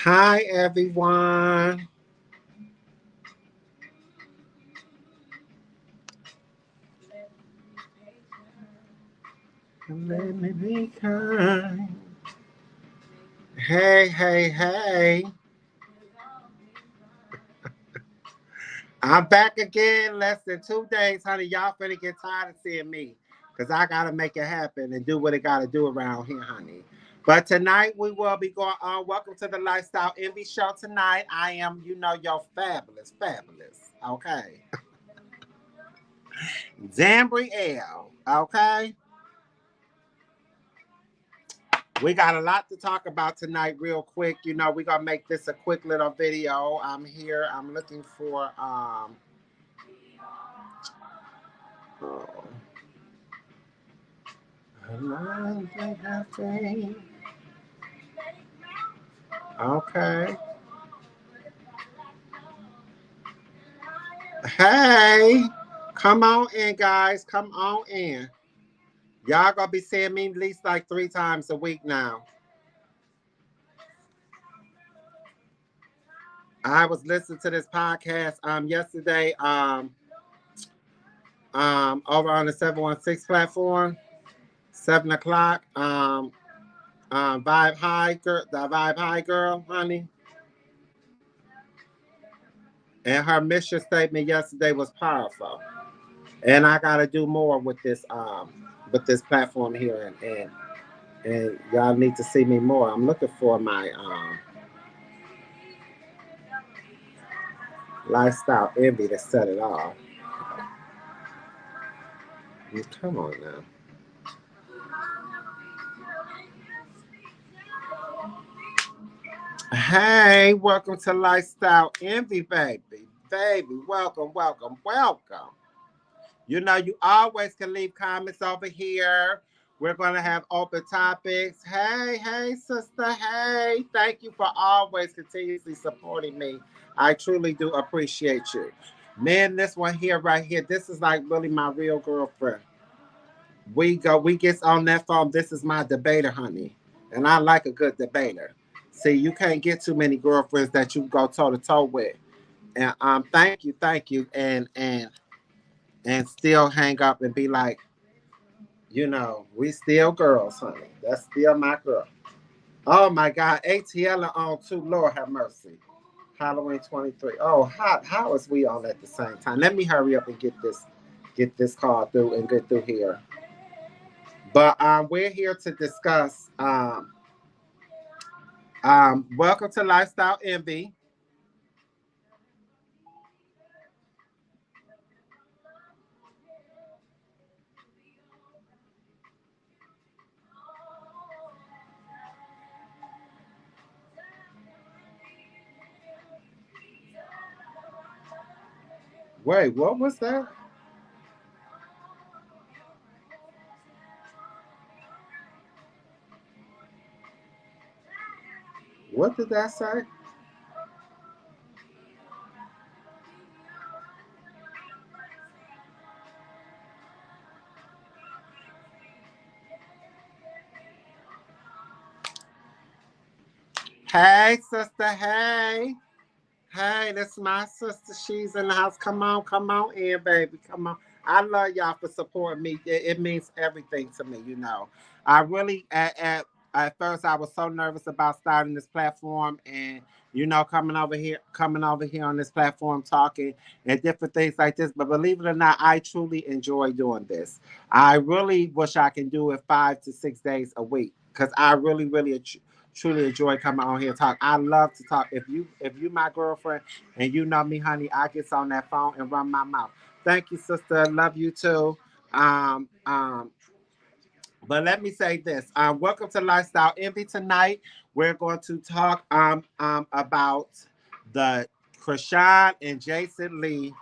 Hi, everyone. Let me be kind. Hey, hey, hey. I'm back again. Less than 2 days, honey. Y'all finna get tired of seeing me. Because I got to make it happen and do what it got to do around here, honey. But tonight we will be going on. Welcome to the Lifestyle Envy Show tonight. I am, your fabulous. Okay. Zambrielle. Okay. We got a lot to talk about tonight, real quick. We're gonna make this a quick little video. I'm here. I'm looking for oh, okay. Hey, come on in, guys. Come on in. Y'all gonna be seeing me at least like 3 times a week now. I was listening to this podcast yesterday over on the 716 platform, 7 o'clock. Vibe High girl, the Vibe High girl, honey. And her mission statement yesterday was powerful. And I gotta do more with this platform here and y'all need to see me more. I'm looking for my lifestyle envy to set it off. Come on now. Hey, welcome to Lifestyle Envy, baby. Baby, welcome. You always can leave comments over here. We're going to have open topics. Hey, sister. Hey, thank you for always continuously supporting me. I truly do appreciate you. Man, this one here, right here, this is like really my real girlfriend. We get on that phone. This is my debater, honey. And I like a good debater. See, you can't get too many girlfriends that you go toe to toe with. And thank you, and still hang up and be like, we still girls, honey. That's still my girl. Oh my God, ATL are on too. Lord have mercy. Halloween 23. Oh, how is we on at the same time? Let me hurry up and get this call through and get through here. But we're here to discuss. Welcome to Lifestyle Envy. Wait, what was that? What did that say? Hey, sister. Hey. Hey, this is my sister. She's in the house. Come on in, baby. Come on. I love y'all for supporting me. It means everything to me. I really, at first, I was so nervous about starting this platform and, coming over here on this platform talking and different things like this. But believe it or not, I truly enjoy doing this. I really wish I can do it 5 to 6 days a week because I really truly enjoy coming on here and talk. I love to talk. If you my girlfriend and you know me, honey, I get on that phone and run my mouth. Thank you, sister. Love you too. Um, um, but let me say this. Welcome to Lifestyle Envy tonight. We're going to talk about the Chrisean and Jason Lee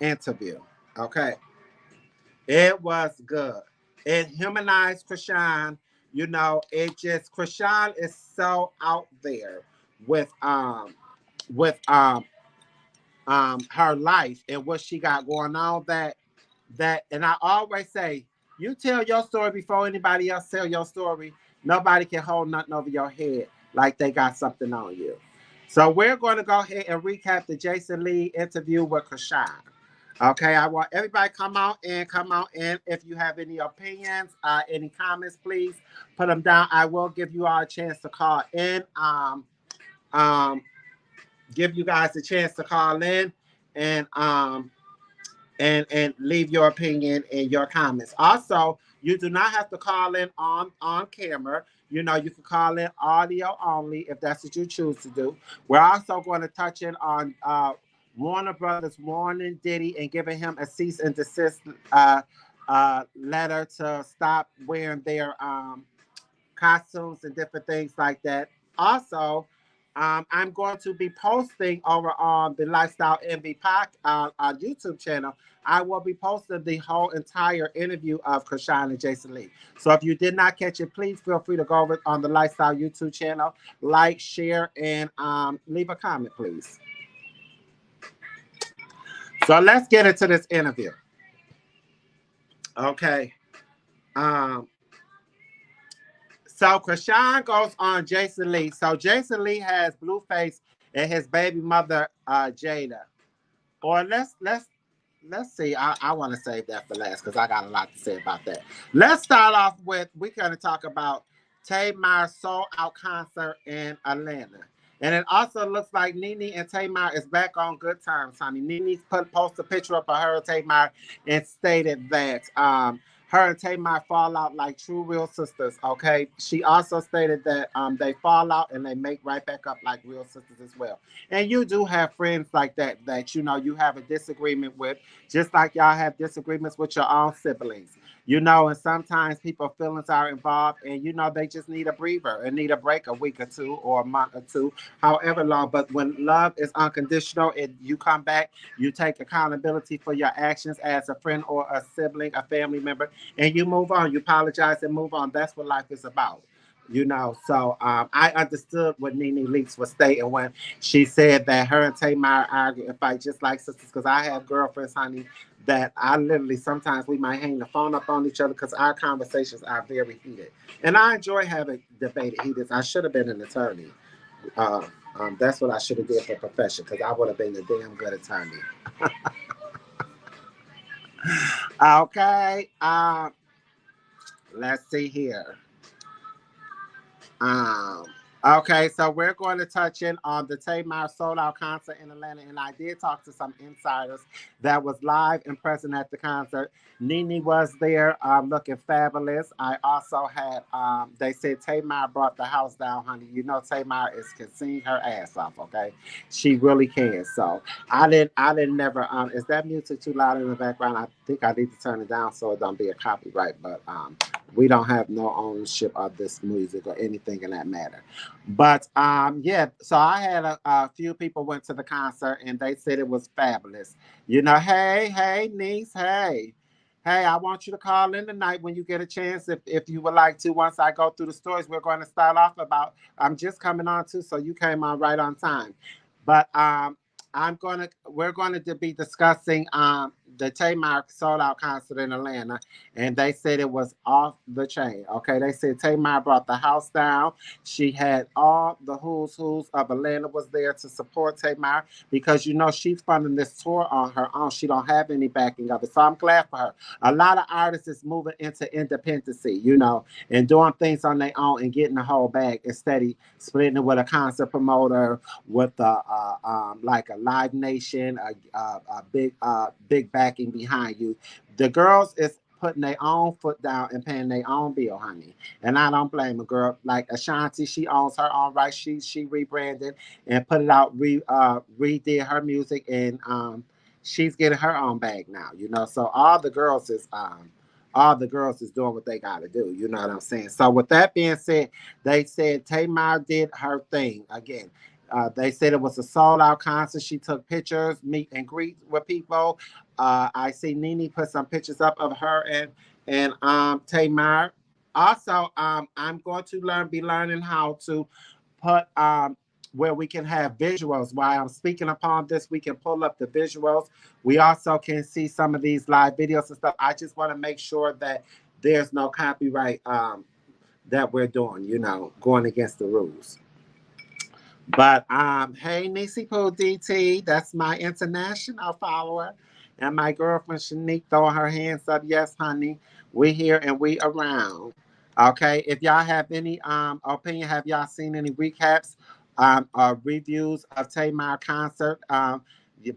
interview. Okay. It was good. It humanized Chrisean. Chrisean is so out there with her life and what she got going on that and I always say, you tell your story before anybody else tell your story. Nobody can hold nothing over your head. like they got something on you. So we're going to go ahead and recap the Jason Lee interview with Chrisean. Okay, I want everybody come out and come out. And if you have any opinions, any comments, please put them down. I will give you all a chance to call in. Um, give you guys a chance to call in and and leave your opinion and your comments. Also, you do not have to call in on camera. You know, you can call in audio only if that's what you choose to do. We're also going to touch in on Warner Brothers warning Diddy and giving him a cease and desist letter to stop wearing their costumes and different things like that. Also, I'm going to be posting over on the Lifestyle Envy YouTube channel. I will be posting the whole entire interview of Chrisean and Jason Lee. So if you did not catch it, please feel free to go over on the Lifestyle YouTube channel, like, share, and leave a comment, please. So let's get into this interview. Okay. Um, So Chrisean goes on Jason Lee. So Jason Lee has Blueface and his baby mother Jada. Or let's see. I want to save that for last because I got a lot to say about that. Let's start off with we're going to talk about Tamar's Soul Out concert in Atlanta. And it also looks like Nene and Tamar is back on good terms, honey. Nene posted a picture up of her and Tamar and stated that her and Tamar fall out like true real sisters, okay? She also stated that they fall out and they make right back up like real sisters as well. And you do have friends like that you know you have a disagreement with, just like y'all have disagreements with your own siblings. You know, and sometimes people's feelings are involved and you know they just need a breather and need a break a week or two or a month or two, however long. But when love is unconditional and you come back, you take accountability for your actions as a friend or a sibling, a family member, and you move on. You apologize and move on. That's what life is about. You know, so I understood what Nene Leakes was stating when she said that her and Tamar argue and fight just like sisters. Because I have girlfriends, honey, that I literally sometimes we might hang the phone up on each other because our conversations are very heated. And I enjoy having debated heated. I should have been an attorney. Uh, that's what I should have did for profession because I would have been a damn good attorney. Okay. Let's see here. Um, okay, so we're going to touch in on the Tamar Sold Out concert in Atlanta, and I did talk to some insiders that was live and present at the concert. Nene was there, looking fabulous. I also had, they said Tamar brought the house down, honey. You know Tamar can sing her ass off. Okay, she really can. So I didn't never. Is that music too loud in the background? I think I need to turn it down so it don't be a copyright, but we don't have no ownership of this music or anything in that matter. But yeah, so I had a few people went to the concert and they said it was fabulous. You know, hey, niece, hey, I want you to call in tonight when you get a chance. If you would like to, once I go through the stories, we're going to start off about. I'm just coming on too, so you came on right on time. But we're going to be discussing the Tamar sold out concert in Atlanta, and they said it was off the chain. Okay, they said Tamar brought the house down. She had all the who's of Atlanta was there to support Tamar because you know she's funding this tour on her own. She don't have any backing of it, so I'm glad for her. A lot of artists is moving into independency, you know, and doing things on their own and getting the whole bag instead of splitting it with a concert promoter, with like a Live Nation, a big backing behind you. The girls is putting their own foot down and paying their own bill, honey. And I don't blame a girl like Ashanti. She owns her own right. She rebranded and put it out, redid her music, and she's getting her own bag now. You know, so all the girls is doing what they got to do. You know what I'm saying? So with that being said, they said Tamar did her thing again. They said it was a sold out concert. She took pictures, meet and greet with people. I see Nene put some pictures up of her and Tamar. Also, I'm going to be learning how to put where we can have visuals. While I'm speaking upon this, we can pull up the visuals. We also can see some of these live videos and stuff. I just want to make sure that there's no copyright that we're doing, you know, going against the rules. But hey Nisi Poo DT, that's my international follower. And my girlfriend Shanique throwing her hands up. Yes, honey. We here and we around. Okay. If y'all have any opinion, have y'all seen any recaps or reviews of Tamar concert?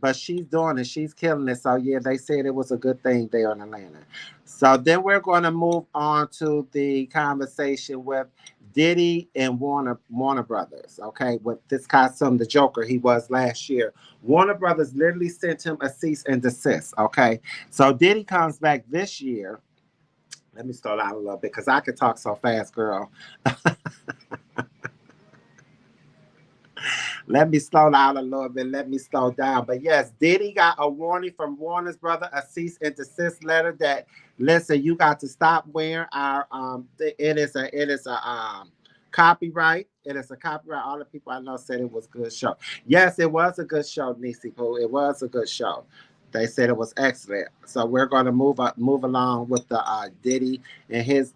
But she's doing it, she's killing it. So yeah, they said it was a good thing there in Atlanta. So then we're going to move on to the conversation with Diddy and Warner Brothers. Okay, with this costume, the Joker he was last year. Warner Brothers literally sent him a cease and desist. Okay, so Diddy comes back this year. Let me slow down a little bit because I can talk so fast, girl. Let me slow down a little bit. Let me slow down. But yes, Diddy got a warning from Warner's brother, a cease and desist letter that listen, you got to stop wearing our it is a copyright. It is a copyright. All the people I know said it was a good show. Yes, it was a good show, Nisi Poo. It was a good show. They said it was excellent. So we're going to move along with the Diddy and his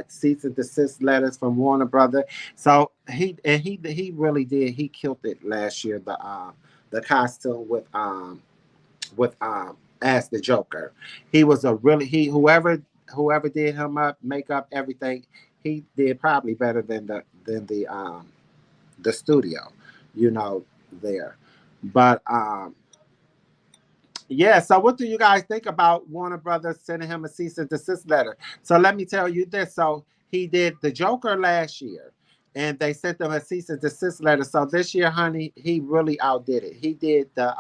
cease and desist letters from Warner Brother. So he really did. He killed it last year. The costume with as the Joker. He was a really he whoever did him up, makeup, everything. He did probably better than the studio, you know, there. But yeah, so what do you guys think about Warner Brothers sending him a cease and desist letter? So let me tell you this. So he did the Joker last year, and they sent him a cease and desist letter. So this year, honey, he really outdid it. He did the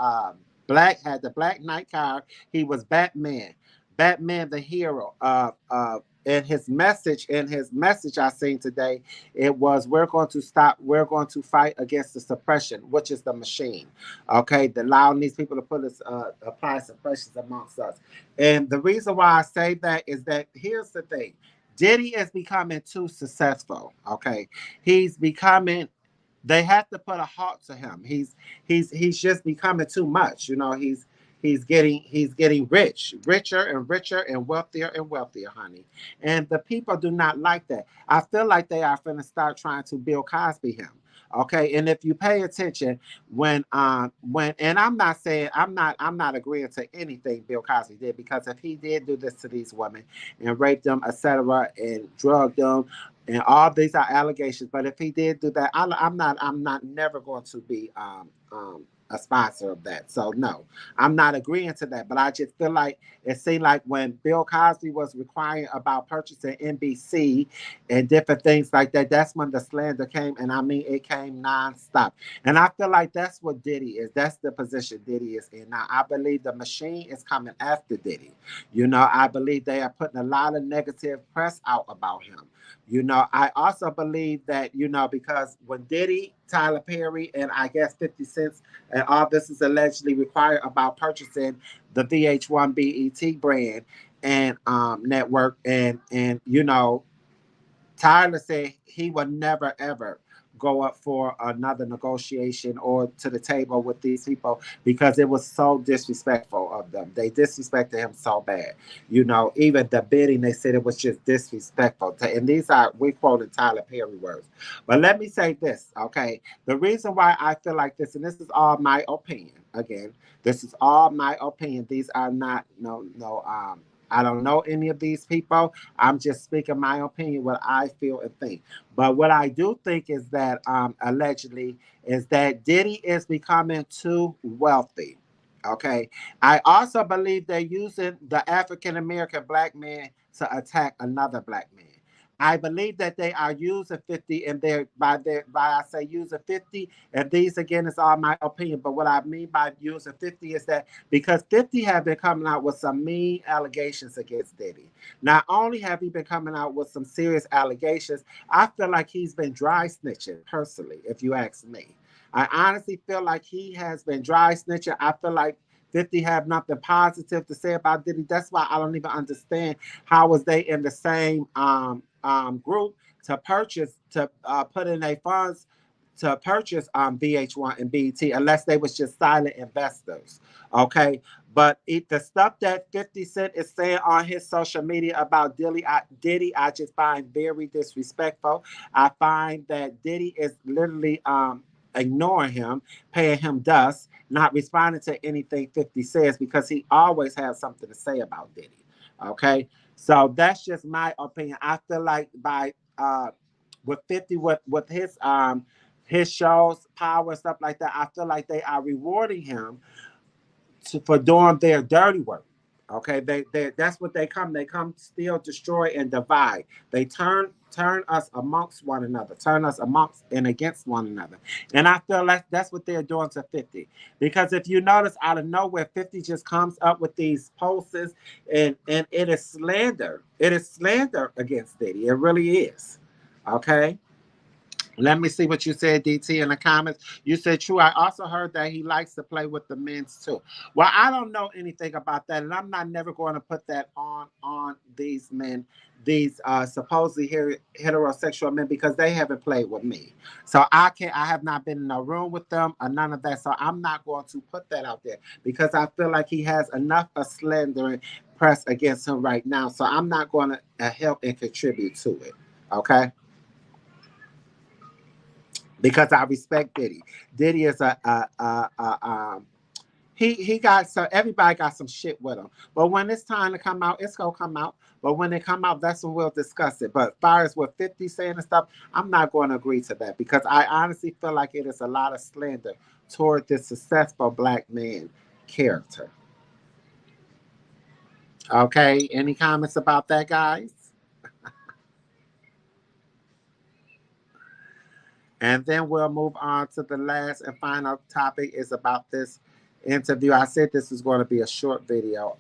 had the Black Knight car. He was Batman, Batman the hero. And his message I seen today, it was we're going to fight against the suppression, which is the machine. Okay, the allowing these people to put us apply suppressions amongst us. And the reason why I say that is that here's the thing. Diddy is becoming too successful. Okay. He's becoming they have to put a halt to him. He's just becoming too much. You know, he's getting richer and richer and wealthier, honey. And the people do not like that. I feel like they are going to start trying to Bill Cosby him. Okay, and if you pay attention, when and I'm not agreeing to anything Bill Cosby did because if he did do this to these women and rape them, etc., and drug them, and all these are allegations. But if he did do that, I'm not never going to be a sponsor of that. So no, I'm not agreeing to that. But I just feel like it seemed like when Bill Cosby was requiring about purchasing NBC and different things like that, that's when the slander came, and I mean it came nonstop. And I feel like that's what Diddy is. That's the position Diddy is in now. I believe the machine is coming after Diddy. You know, I believe they are putting a lot of negative press out about him. You know, I also believe that, you know, because when Diddy, Tyler Perry, and I guess 50 Cent and all this is allegedly required about purchasing the VH1 BET brand and network and you know Tyler said he would never ever go up for another negotiation or to the table with these people because it was so disrespectful of them. They disrespected him so bad. You know, even the bidding, they said it was just disrespectful. And these are, we quoted Tyler Perry words. But let me say this, okay? The reason why I feel like this, and this is all my opinion, again, this is all my opinion. These are not, I don't know any of these people. I'm just speaking my opinion, what I feel and think. But what I do think is that allegedly is that Diddy is becoming too wealthy. Okay. I also believe they're using the African American black man to attack another black man. I believe that they are using 50 and they're by I say using 50, and these again is all my opinion. But what I mean by using 50 is that because 50 have been coming out with some mean allegations against Diddy. Not only have he been coming out with some serious allegations, I feel like he's been dry snitching personally, if you ask me. I honestly feel like he has been dry snitching. I feel like 50 have nothing positive to say about Diddy. That's why I don't even understand how was they in the same group to purchase to put in their funds to purchase VH1 and BET unless they was just silent investors. Okay. But the stuff that 50 Cent is saying on his social media about Diddy, I just find very disrespectful. I find that Diddy is literally ignoring him, paying him dust, not responding to anything 50 says because he always has something to say about Diddy. Okay, so that's just my opinion. I feel like by with 50 with his shows, power and stuff like that, I feel like they are rewarding him for doing their dirty work. Okay, they that's what they come. They come steal, destroy, and divide. They turn us amongst one another, turn us amongst and against one another. And I feel like that's what they're doing to 50. Because if you notice, out of nowhere, 50 just comes up with these posts, and it is slander. It is slander against Diddy. It really is. Okay. Let me see what you said, DT, in the comments. You said, true. I also heard that he likes to play with the men's too. Well, I don't know anything about that, and I'm not never going to put that on these men, these supposedly heterosexual men, because they haven't played with me. So I can't. I have not been in a room with them or none of that. So I'm not going to put that out there because I feel like he has enough of slandering press against him right now. So I'm not going to help and contribute to it. Okay. Because I respect Diddy. Diddy is he got, so everybody got some shit with him. But when it's time to come out, it's gonna come out. But when it come out, that's when we'll discuss it. But as far as what 50 saying and stuff, I'm not going to agree to that because I honestly feel like it is a lot of slander toward this successful black man character. Okay, any comments about that, guys? And then we'll move on to the last and final topic is about this interview. I said this is going to be a short video.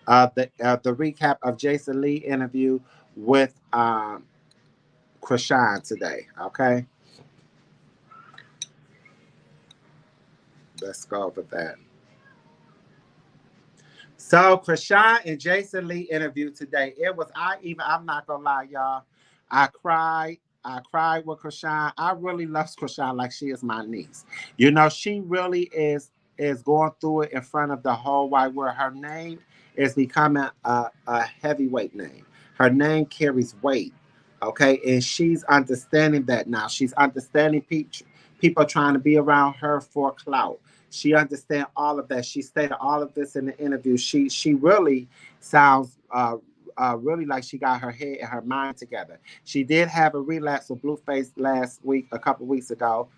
The recap of Jason Lee interview with Chrisean today. Okay, let's go over that. So Chrisean and Jason Lee interview today. It was I'm not gonna lie, y'all. I cried. I cried with Chrisean. I really love Chrisean like she is my niece. You know, she really is going through it in front of the whole wide world. Her name is becoming a heavyweight name. Her name carries weight. Okay, and she's understanding that now. She's understanding people trying to be around her for clout. She understands all of that. She stated all of this in the interview. She really sounds really like she got her head and her mind together. She did have a relapse with Blueface last week, a couple weeks ago.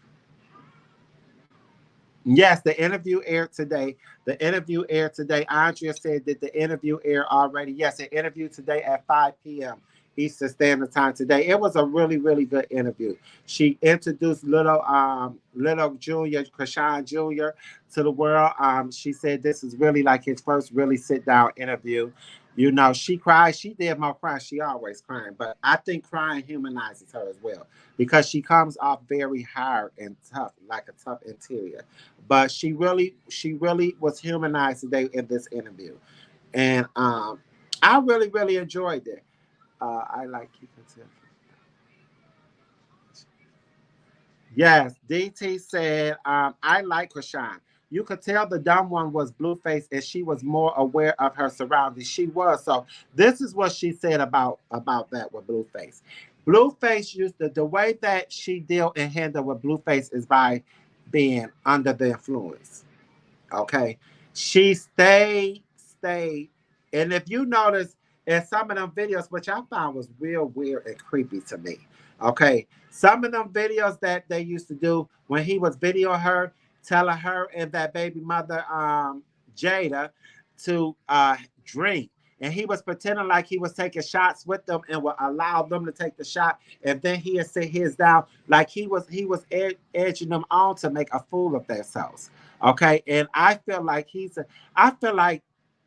Yes, the interview aired today. The interview aired today. Andrea said that the interview aired already. Yes, it interviewed today at 5 p.m. Eastern Standard Time today. It was a really, really good interview. She introduced little Junior, Chrisean Jr. to the world. She said this is really like his first really sit down interview. You know, she cried. She did more crying. She always crying, but I think crying humanizes her as well because she comes off very hard and tough, like a tough interior. But she really was humanized today in this interview, and I really, really enjoyed it. I like keeping it. Yes, DT said, I like Chrisean. You could tell the dumb one was Blueface and she was more aware of her surroundings. She was. So this is what she said about that with Blueface. Blueface used the way that she deal and handle with Blueface is by being under the influence. Okay. She stayed. And if you notice in some of them videos, which I found was real weird and creepy to me. Okay. Some of them videos that they used to do when he was videoing her, telling her and that baby mother, Jada, to drink. And he was pretending like he was taking shots with them and would allow them to take the shot. And then he had sit his down like he was edging them on to make a fool of themselves. Okay, and I feel like I feel like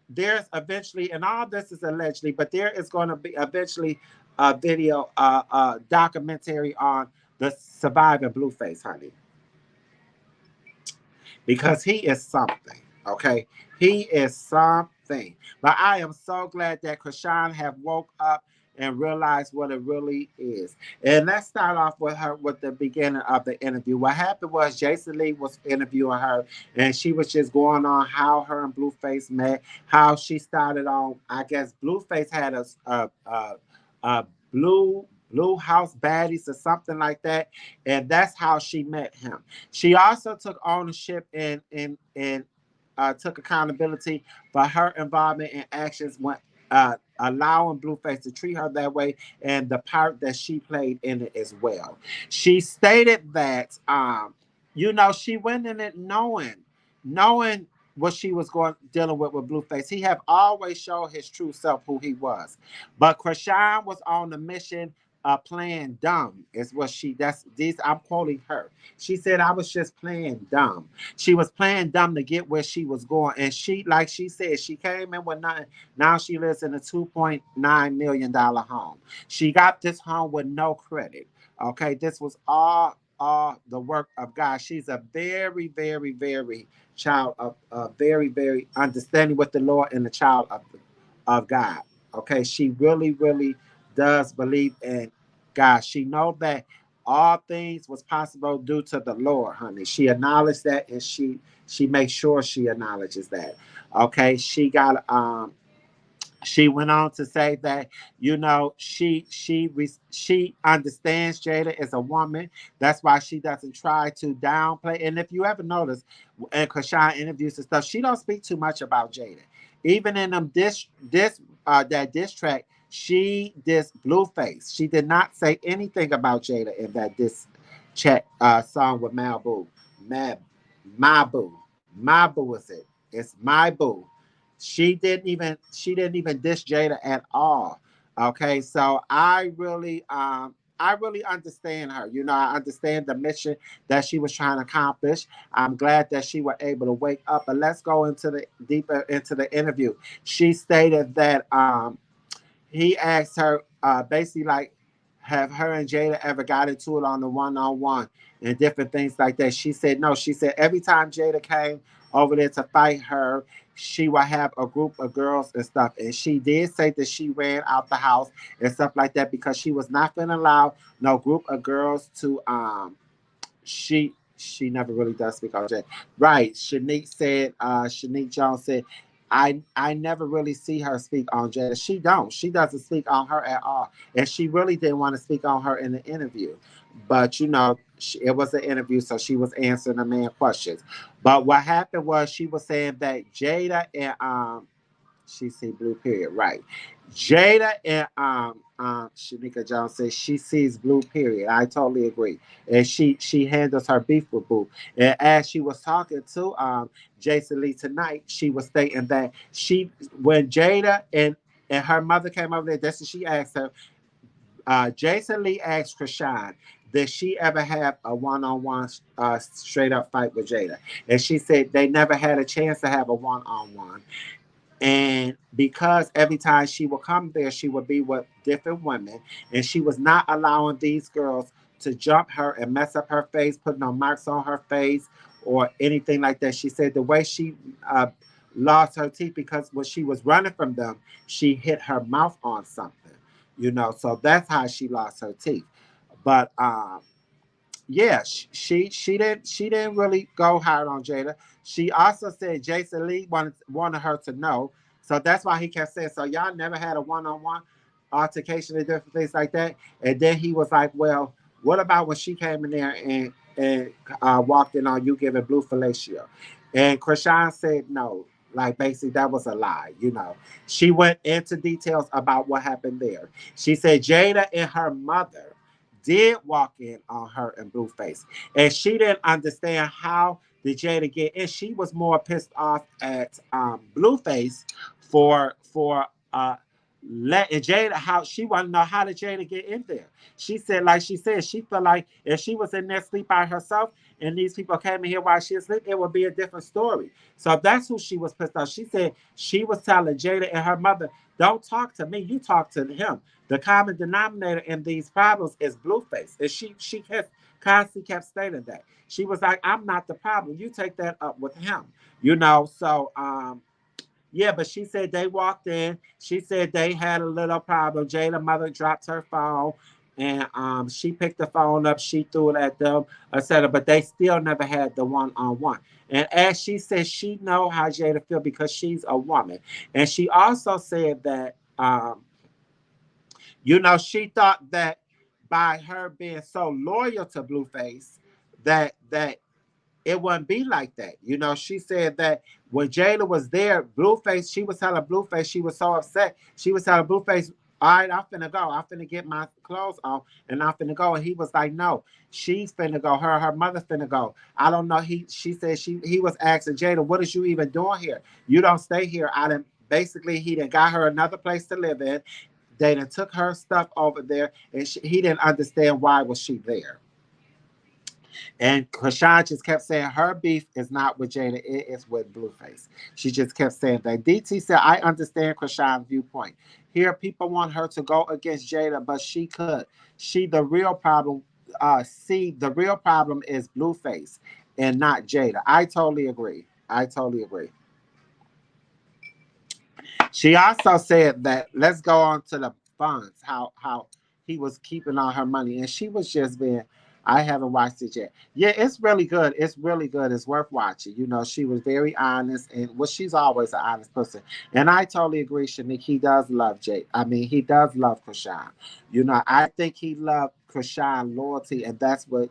there's eventually, and all this is allegedly, but there is going to be eventually a video, documentary on the surviving Blueface, honey, because he is something. Okay, he is something. But I am so glad that Chrisean have woke up and realized what it really is. And let's start off with her with the beginning of the interview. What happened was Jason Lee was interviewing her, and she was just going on how her and Blueface met, how she started on. I guess Blueface had a blue Blue House Baddies or something like that, and that's how she met him. She also took ownership and took accountability for her involvement in actions when allowing Blueface to treat her that way and the part that she played in it as well. She stated that she went in it knowing what she was going dealing with Blueface. He have always showed his true self, who he was. But Chrisean was on the mission playing dumb, is what that's these I'm quoting her. She said, I was just playing dumb. She was playing dumb to get where she was going. And she, like she said, she came in with nothing. Now she lives in a $2.9 million home. She got this home with no credit. Okay, this was all the work of God. She's a very, very, very child of very, very understanding with the Lord and the child of God. Okay, she really, really does believe in God. She know that all things was possible due to the Lord, honey. She acknowledged that, and she makes sure she acknowledges that. Okay, she went on to say that she understands Jada as a woman. That's why she doesn't try to downplay. And if you ever notice in Chrisean interviews and stuff, she don't speak too much about Jada. Even in them that diss track, she dissed Blueface. She did not say anything about Jada in that diss chat song with Malibu. Mab, my boo, my boo is it? It's my boo. She didn't even diss Jada at all. Okay, so I really understand her. I understand the mission that she was trying to accomplish. I'm glad that she was able to wake up. But let's go into the deeper into the interview. She stated that he asked her basically like, have her and Jada ever got into it on the one-on-one and different things like that? She said no. She said every time Jada came over there to fight her, she would have a group of girls and stuff. And she did say that she ran out the house and stuff like that because she was not going to allow no group of girls to she never really does speak on Jay. Right. Shanique Jones said, I never really see her speak on Jada. She don't. She doesn't speak on her at all. And she really didn't want to speak on her in the interview. But it was an interview, so she was answering the man questions. But what happened was she was saying that Jada and she see blue period, right? Jada and Shanika Jones says she sees blue period. I totally agree, and she handles her beef with Boo. And as she was talking to Jason Lee tonight, she was stating that when Jada and her mother came over there, that's what she asked her. Jason Lee asked Chrisean, did she ever have a one-on-one straight up fight with Jada? And she said they never had a chance to have a one-on-one. And because every time she would come there, she would be with different women, and she was not allowing these girls to jump her and mess up her face, put no marks on her face or anything like that. She said the way she lost her teeth because when she was running from them, she hit her mouth on something, so that's how she lost her teeth. But yeah, she didn't really go hard on Jada. She also said Jason Lee wanted her to know, so that's why he kept saying, "So y'all never had a one-on-one altercation and different things like that." And then he was like, "Well, what about when she came in there and walked in on you giving blue fellatio?" And Chrisean said no. Like basically that was a lie. She went into details about what happened there. She said Jada and her mother did walk in on her and Blueface. And she didn't understand how did Jada get in. She was more pissed off at Blueface for letting Jada how she wanted to know how did Jada get in there. She said, like she said, she felt like if she was in there sleep by herself and these people came in here while she was asleep, it would be a different story. So that's who she was pissed off. She said she was telling Jada and her mother, don't talk to me, you talk to him. The common denominator in these problems is Blueface. And she kept constantly kept stating that. She was like, I'm not the problem. You take that up with him. So yeah, but she said they walked in. She said they had a little problem. Jada mother dropped her phone and she picked the phone up. She threw it at them, etc. But they still never had the one-on-one. And as she said, she know how Jada feel because she's a woman. And she also said that she thought that by her being so loyal to Blueface that it wouldn't be like that. You know, she said that when Jada was there, Blueface, she was telling Blueface, she was so upset. She was telling Blueface, all right, I'm finna go. I'm finna get my clothes on and I'm finna go. And he was like, no, she's finna go. Her mother's finna go. I don't know. She said he was asking Jada, what is you even doing here? You don't stay here. I didn't basically he done got her another place to live in. They done took her stuff over there and he didn't understand why was she there. And Krishan just kept saying her beef is not with Jada, it is with Blueface. She just kept saying that. DT said, I understand Krishan's viewpoint. Here, people want her to go against Jada, but she could. She, the real problem, the real problem is Blueface and not Jada. I totally agree. I totally agree. She also said that let's go on to the funds, how he was keeping all her money, and she was just being. I haven't watched it yet. Yeah, it's really good. It's really good. It's worth watching. You know, she was very honest, and well, she's always an honest person. And I totally agree, Shanique. He does love Jay. I mean, he does love Krishan. You know, I think he loved Krishan loyalty, and that's what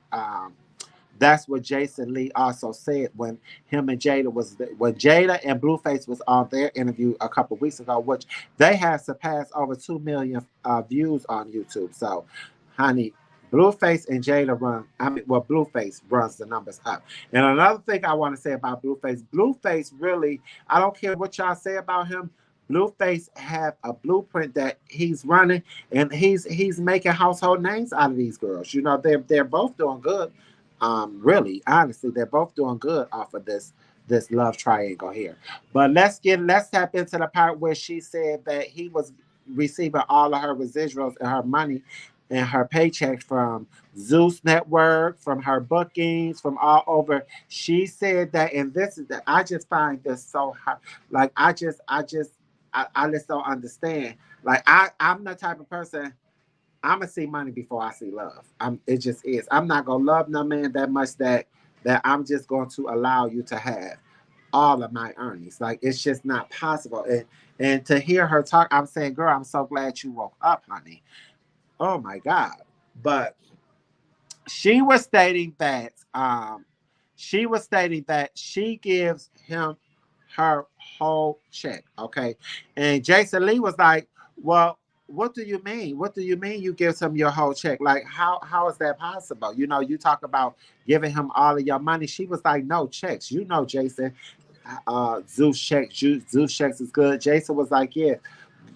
Jason Lee also said when him and Jada was when Jada and Blueface was on their interview a couple weeks ago, which they have surpassed over 2 million views on YouTube. So, honey, Blueface and Jada run. I mean, well, Blueface runs the numbers up. And another thing I want to say about Blueface, Blueface really, I don't care what y'all say about him. Blueface have a blueprint that he's running, and he's making household names out of these girls. You know, they're both doing good. Really, honestly, they're both doing good off of this love triangle here. But let's tap into the part where she said that he was receiving all of her residuals and her money and her paychecks from Zeus Network, from her bookings, from all over. She said that, and this is that I just find this so hard. Like I just don't understand. Like I'm the type of person. I'm gonna see money before I see love. It just is. I'm not gonna love no man that much that I'm just going to allow you to have all of my earnings. Like it's just not possible. And to hear her talk, I'm saying, girl, I'm so glad you woke up, honey. Oh my God. But she was stating that she gives him her whole check. Okay. And Jason Lee was like, well, what do you mean? What do you mean you give him your whole check? Like how is that possible? You know, you talk about giving him all of your money. She was like, no checks. You know, Jason, Zeus checks is good. Jason was like, yeah,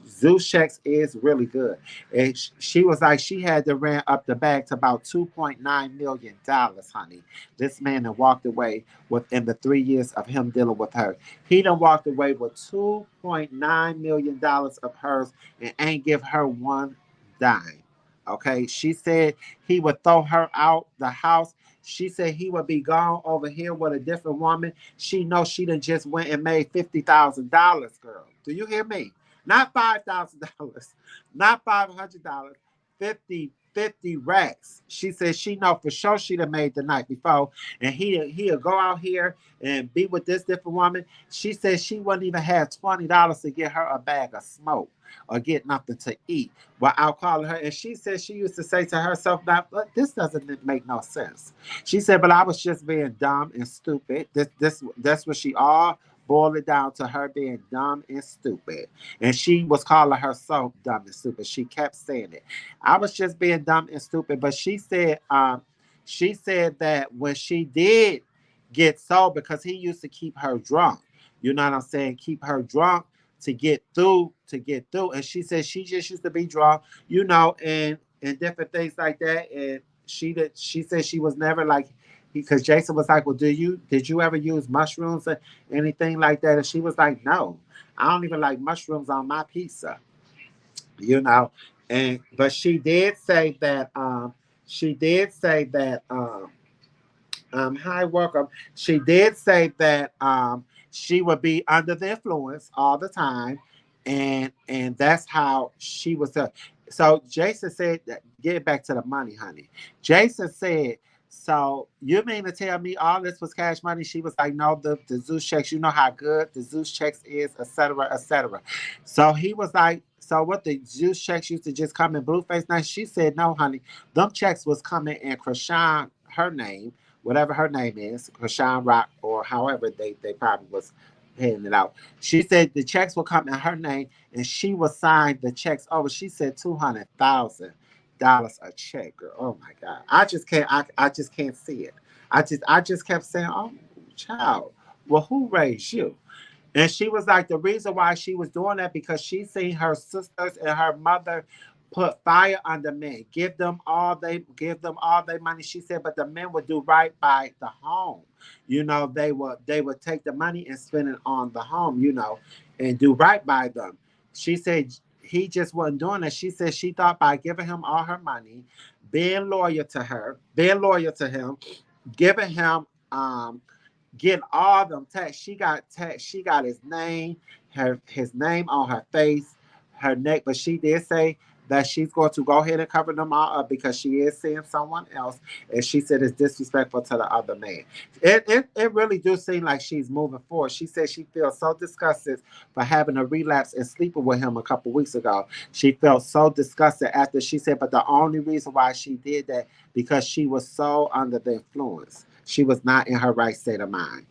Zeus checks is really good. And she was like, she had to rent up the bag to about $2.9 million, honey. This man had walked away within the 3 years of him dealing with her. He done walked away with $2.9 million of hers and ain't give her one dime. Okay. She said he would throw her out the house. She said he would be gone over here with a different woman. She knows she done just went and made $50,000, girl. Do you hear me? Not $5,000, not $500, 50 racks. She said she know for sure she'd have made the night before, and he'll go out here and be with this different woman. She said she wouldn't even have $20 to get her a bag of smoke or get nothing to eat without calling her. And she said she used to say to herself, "Now this doesn't make no sense." She said, "But I was just being dumb and stupid." That's what she all boiled it down to, her being dumb and stupid. And she was calling herself dumb and stupid. She kept saying it. I was just being dumb and stupid. But she said that when she did get sold, because he used to keep her drunk. You know what I'm saying? Keep her drunk to get through. And she said she just used to be drunk, and different things like that. And she said she was never like, because Jason was like, well, did you ever use mushrooms or anything like that? And she was like, no, I don't even like mushrooms on my pizza, you know. And but she did say that hi, welcome. She did say that she would be under the influence all the time, and that's how she was. So Jason said, that, get back to the money, honey. Jason said, so you mean to tell me all this was cash money? She was like, no, the Zeus checks. You know how good the Zeus checks is, etc., etc. So he was like, so what the juice checks used to just come in Blueface name? She said, no, honey, them checks was coming in Chrisean, her name, whatever her name is, Chrisean Rock, or however they probably was handing it out. She said the checks will come in her name, and she will sign the checks over. She said $200,000 a check, girl. Oh my God, I just can't. I just can't see it. I just kept saying, oh, child. Well, who raised you? And she was like, the reason why she was doing that because she seen her sisters and her mother put fire under men, give them all they money. She said, but the men would do right by the home. They would take the money and spend it on the home, and do right by them. She said he just wasn't doing that. She said she thought by giving him all her money, being loyal to him, giving him getting all them tax. She got tax. She got his name on her face, her neck. But she did say that she's going to go ahead and cover them all up because she is seeing someone else, and she said it's disrespectful to the other man. It really do seem like she's moving forward. She said she feels so disgusted for having a relapse and sleeping with him a couple weeks ago. She felt so disgusted after she said, but the only reason why she did that because she was so under the influence. She was not in her right state of mind,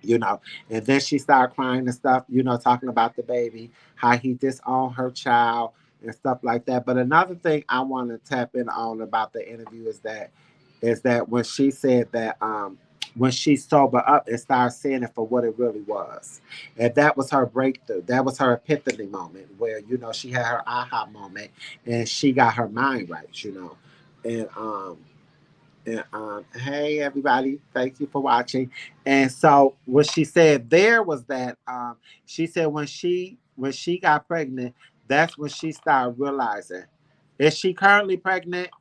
you know. And then she started crying and stuff, talking about the baby, how he disowned her child and stuff like that. But another thing I want to tap in on about the interview is that when she said that when she sobered up and started seeing it for what it really was. And that was her breakthrough. That was her epiphany moment where, she had her aha moment and she got her mind right. And hey everybody, thank you for watching. And so what she said there was that she said when she got pregnant, that's when she started realizing. Is she currently pregnant?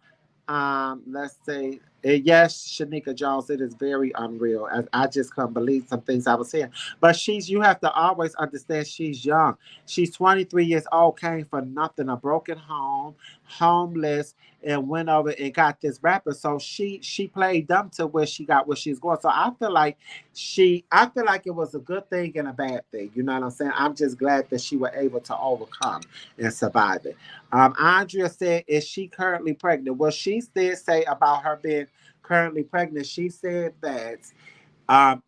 Let's say, yes, Shanika Jones, it is very unreal. I just couldn't believe some things I was hearing. But you have to always understand she's young. She's 23 years old, came from nothing, a broken home, homeless, and went over and got this rapper. So she played dumb to where she got where she's going. So I feel like it was a good thing and a bad thing. You know what I'm saying? I'm just glad that she was able to overcome and survive it. Andrea said, is she currently pregnant? Well, she did say about her being currently pregnant. She said that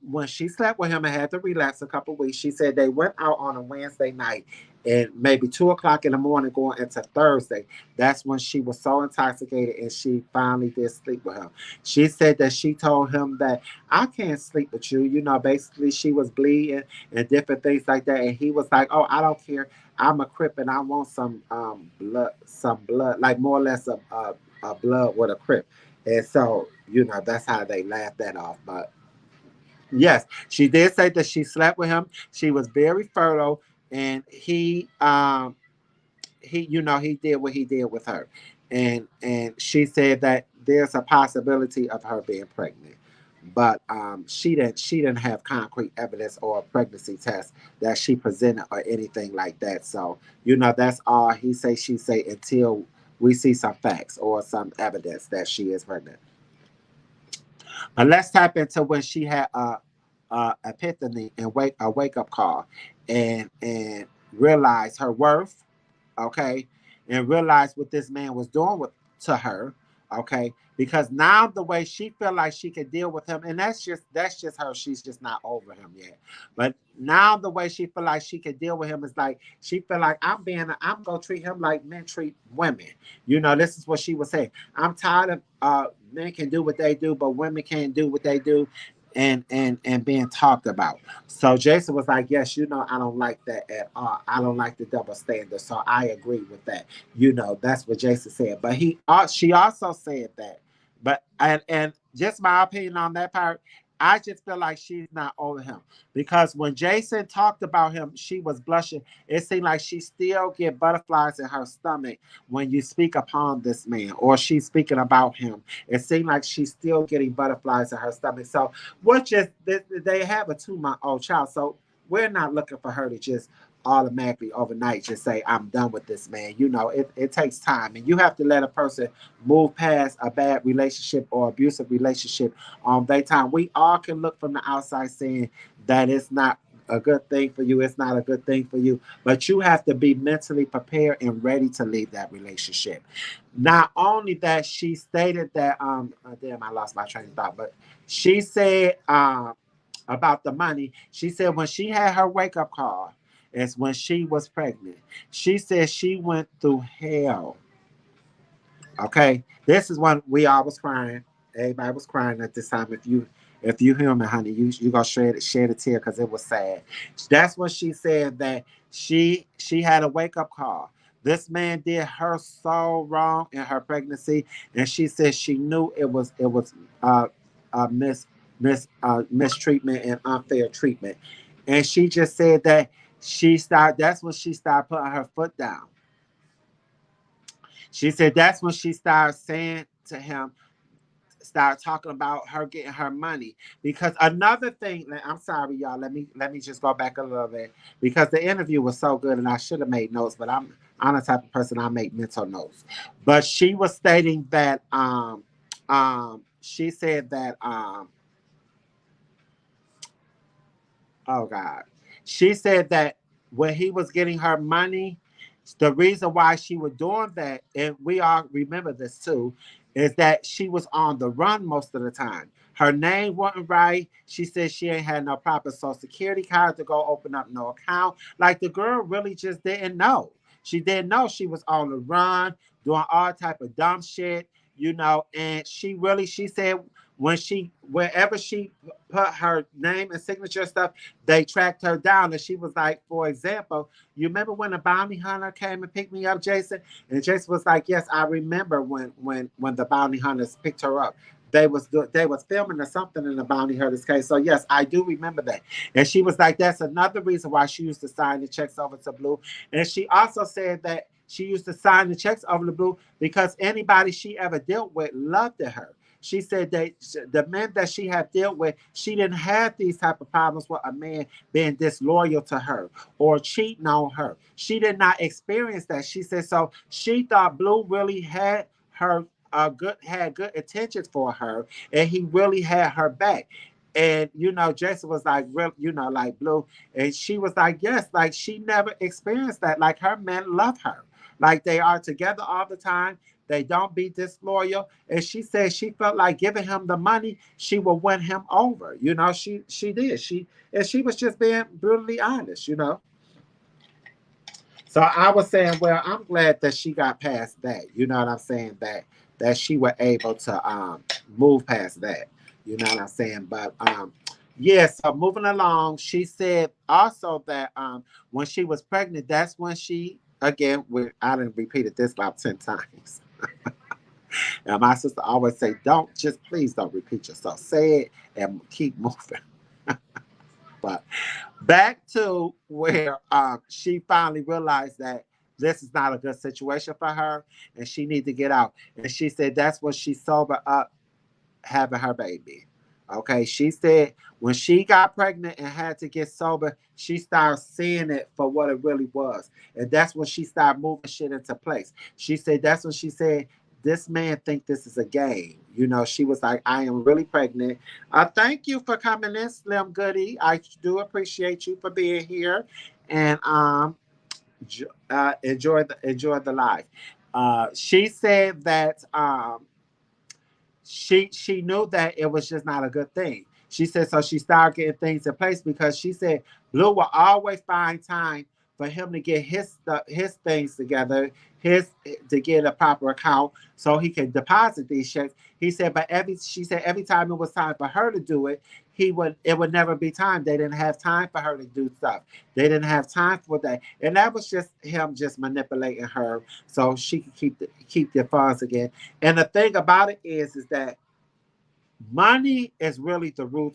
when she slept with him and had to relapse a couple weeks, she said they went out on a Wednesday night and maybe 2 o'clock in the morning going into Thursday. That's when she was so intoxicated and she finally did sleep with him. She said that she told him that I can't sleep with you. Basically she was bleeding and different things like that. And he was like, oh, I don't care. I'm a Crip and I want some blood, like more or less a blood with a Crip. And so, that's how they laughed that off. But yes, she did say that she slept with him. She was very fertile, and he did what he did with her, and she said that there's a possibility of her being pregnant, but she didn't have concrete evidence or a pregnancy test that she presented or anything like that. So that's all he say she say until we see some facts or some evidence that she is pregnant. But let's tap into when she had a epiphany and wake up call, and realize her worth, okay, and realize what this man was doing to her, okay, because now the way she feel like she can deal with him, and that's just her. She's just not over him yet. But now the way she feel like she can deal with him is like she feel like I'm gonna treat him like men treat women. This is what she was saying. I'm tired of men can do what they do, but women can't do what they do. And being talked about. So Jason was like, yes, I don't like that at all. I don't like the double standard. So I agree with that. That's what Jason said. But she also said that. But and just my opinion on that part, I just feel like she's not over him because when Jason talked about him, she was blushing. It seemed like she still get butterflies in her stomach when you speak upon this man or she's speaking about him. It seemed like she's still getting butterflies in her stomach. So which is they have a 2-month-old child, so we're not looking for her to just automatically overnight just say I'm done with this man. It takes time, and you have to let a person move past a bad relationship or abusive relationship on their time. We all can look from the outside saying that it's not a good thing for you. It's not a good thing for you. But you have to be mentally prepared and ready to leave that relationship. Not only that, she stated that damn, I lost my train of thought, but she said about the money. She said when she had her wake up call, is when she was pregnant. She said she went through hell. Okay, this is when we all was crying. Everybody was crying at this time. If you human, honey, you gonna shed a tear because it was sad. That's when she said that she had a wake up call. This man did her so wrong in her pregnancy, and she said she knew it was uh, mistreatment and unfair treatment, and she just said that she started. That's when she started putting her foot down. She said that's when she started saying to him, start talking about her getting her money. Because another thing, I'm sorry, y'all. Let me just go back a little bit because the interview was so good and I should have made notes, but I'm the type of person I make mental notes. But she was stating that she said that oh God. She said that when he was getting her money, the reason why she was doing that, and we all remember this too, is that she was on the run most of the time. Her name wasn't right. She said she ain't had no proper social security card to go open up no account. Like the girl really just didn't know. She didn't know she was on the run, doing all type of dumb shit, and she said wherever she put her name and signature stuff, they tracked her down. And she was like, for example, you remember when a bounty hunter came and picked me up, Jason? And Jason was like, yes, I remember when the bounty hunters picked her up. They was filming or something in the bounty hunters case. So yes, I do remember that. And she was like, that's another reason why she used to sign the checks over to Blue. And she also said that she used to sign the checks over to Blue because anybody she ever dealt with loved her. She said that the men that she had dealt with, she didn't have these type of problems with a man being disloyal to her or cheating on her. She did not experience that. She said so. She thought Blue really had her good intentions for her, and he really had her back. And Jason was like, real, like Blue, and she was like, yes, like she never experienced that. Like her men love her, like they are together all the time. They don't be disloyal. And she said she felt like giving him the money, she would win him over. She did. She was just being brutally honest. So I was saying, well, I'm glad that she got past that. You know what I'm saying? That she were able to move past that. You know what I'm saying? But yeah, so moving along, she said also that when she was pregnant, that's when she again, I didn't repeat it this about 10 times. And my sister always say, please don't repeat yourself. Say it and keep moving. But back to where she finally realized that this is not a good situation for her and she need to get out. And she said that's when she sobered up having her baby. Okay, she said when she got pregnant and had to get sober, she started seeing it for what it really was. And that's when she started moving shit into place. She said that's when she said, this man think this is a game. She was like, I am really pregnant. Thank you for coming in, Slim Goody. I do appreciate you for being here. And enjoy the life. She said that she knew that it was just not a good thing. She said so she started getting things in place because she said Blue will always find time for him to get his things together, his to get a proper account so he can deposit these checks. He said, but she said every time it was time for her to do it, it would never be time. They didn't have time for her to do stuff. They didn't have time for that. And that was just him just manipulating her so she could keep the funds again. And the thing about it is that money is really the root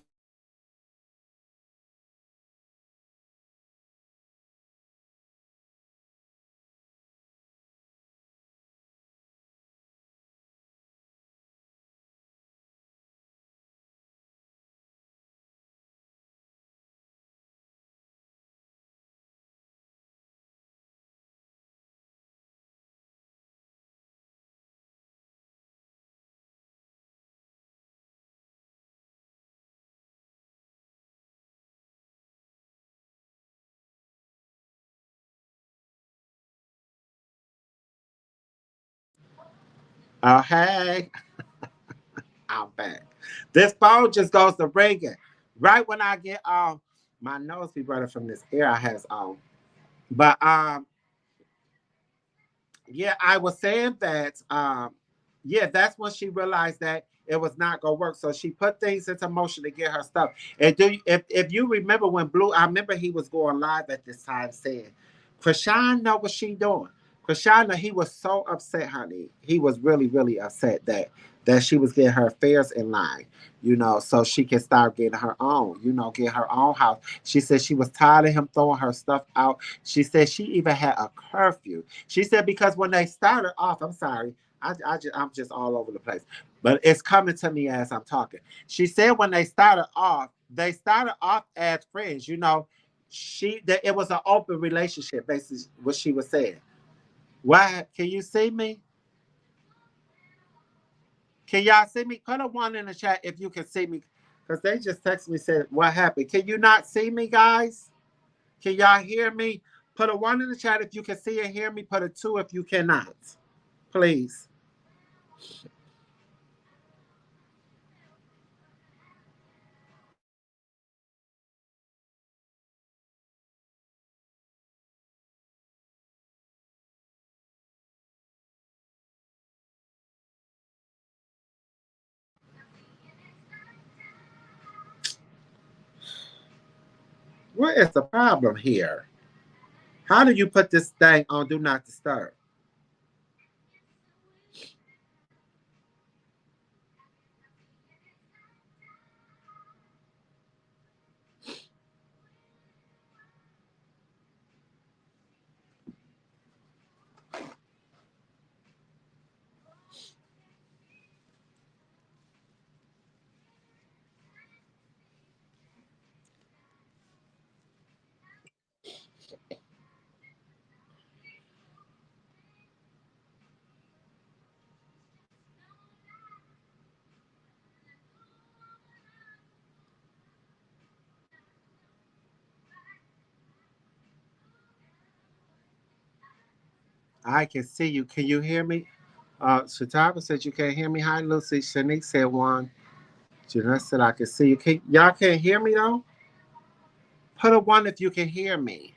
Oh, hey, I'm back. This phone just goes to ringing right when I get on. My nose be running from this air I has on. But yeah, I was saying that yeah, that's when she realized that it was not gonna work. So she put things into motion to get her stuff. And if you remember when Blue, I remember he was going live at this time saying, Krishan know what she doing. Krishan, he was so upset, honey. He was really, really upset that she was getting her affairs in line, so she can start getting her own, get her own house. She said she was tired of him throwing her stuff out. She said she even had a curfew. She said because when they started off, I'm sorry, I'm just all over the place, but it's coming to me as I'm talking. She said when they started off as friends. That it was an open relationship, basically what she was saying. Why? Can you see me? Can y'all see me? Put a one in the chat if you can see me, because they just texted me said what happened. Can you not see me, guys? Can y'all hear me? Put a one in the chat if you can see and hear me. Put a two if you cannot, please. What is the problem here? How do you put this thing on do not disturb? I can see you. Can you hear me? Shatara said you can't hear me. Hi, Lucy. Shanique said one. Jeanette said I can see you. Y'all can't hear me though? Put a one if you can hear me.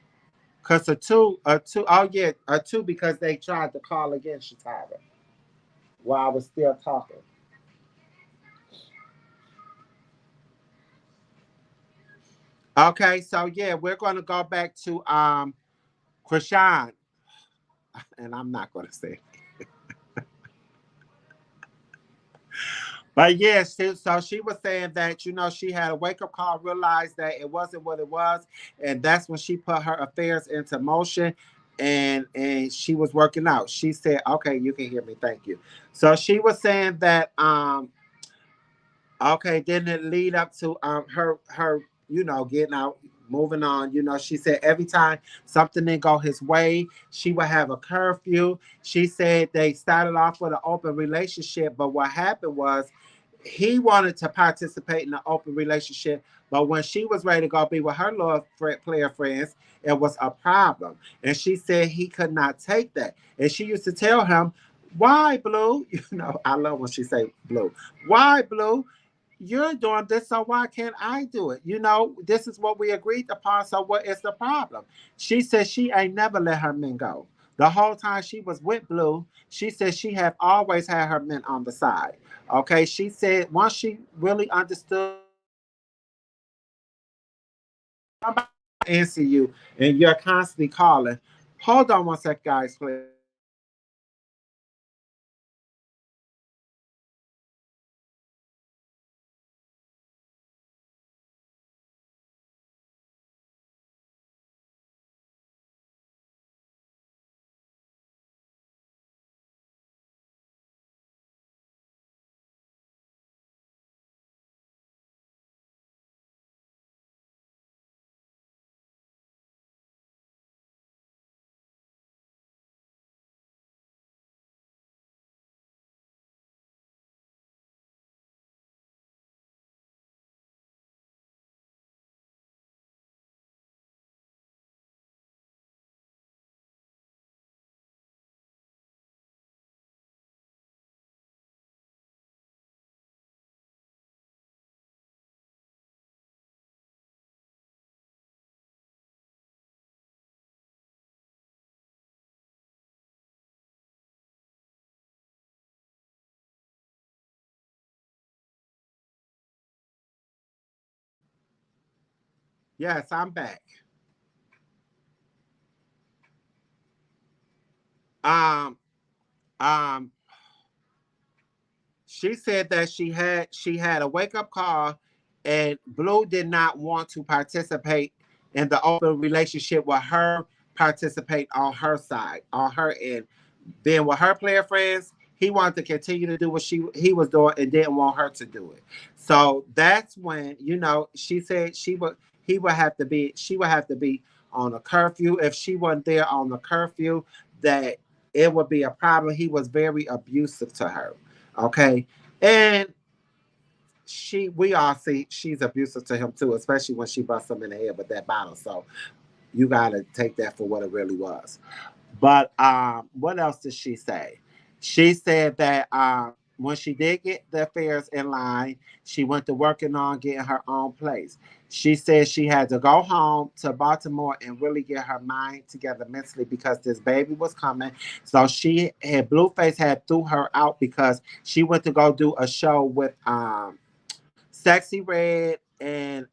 Cause a two, oh yeah, a two because they tried to call again, Shatara, while I was still talking. Okay, so yeah, we're gonna go back to Krishan, and I'm not gonna say. But yes, so she was saying that she had a wake up call, realized that it wasn't what it was, and that's when she put her affairs into motion, and she was working out. She said, "Okay, you can hear me. Thank you." So she was saying that okay, then it lead up to her getting out, moving on. She said every time something didn't go his way, she would have a curfew. She said they started off with an open relationship, but what happened was he wanted to participate in an open relationship, but when she was ready to go be with her little player friends, it was a problem. And she said he could not take that. And she used to tell him, "Why, Blue?" I love when she say Blue. "Why, Blue? You're doing this, so why can't I do it? This is what we agreed upon. So what is the problem?" She said she ain't never let her men go. The whole time she was with Blue, she said she have always had her men on the side. Okay, she said once she really understood, somebody answer you, and you're constantly calling. Hold on one sec, guys, please. Yes, I'm back. Um, um, she said that she had a wake up call, and Blue did not want to participate in the open relationship with her. Participate on her side, on her end. Then with her player friends, he wanted to continue to do what he was doing and didn't want her to do it. So that's when she said she would have to be on a curfew. If she wasn't there on the curfew, that it would be a problem. He was very abusive to her. Okay. And we all see she's abusive to him too, especially when she busts him in the head with that bottle. So you gotta take that for what it really was. But what else did she say? She said that when she did get the affairs in line, she went to working on getting her own place. She said she had to go home to Baltimore and really get her mind together mentally because this baby was coming. So she had Blueface had threw her out because she went to go do a show with Sexy Red and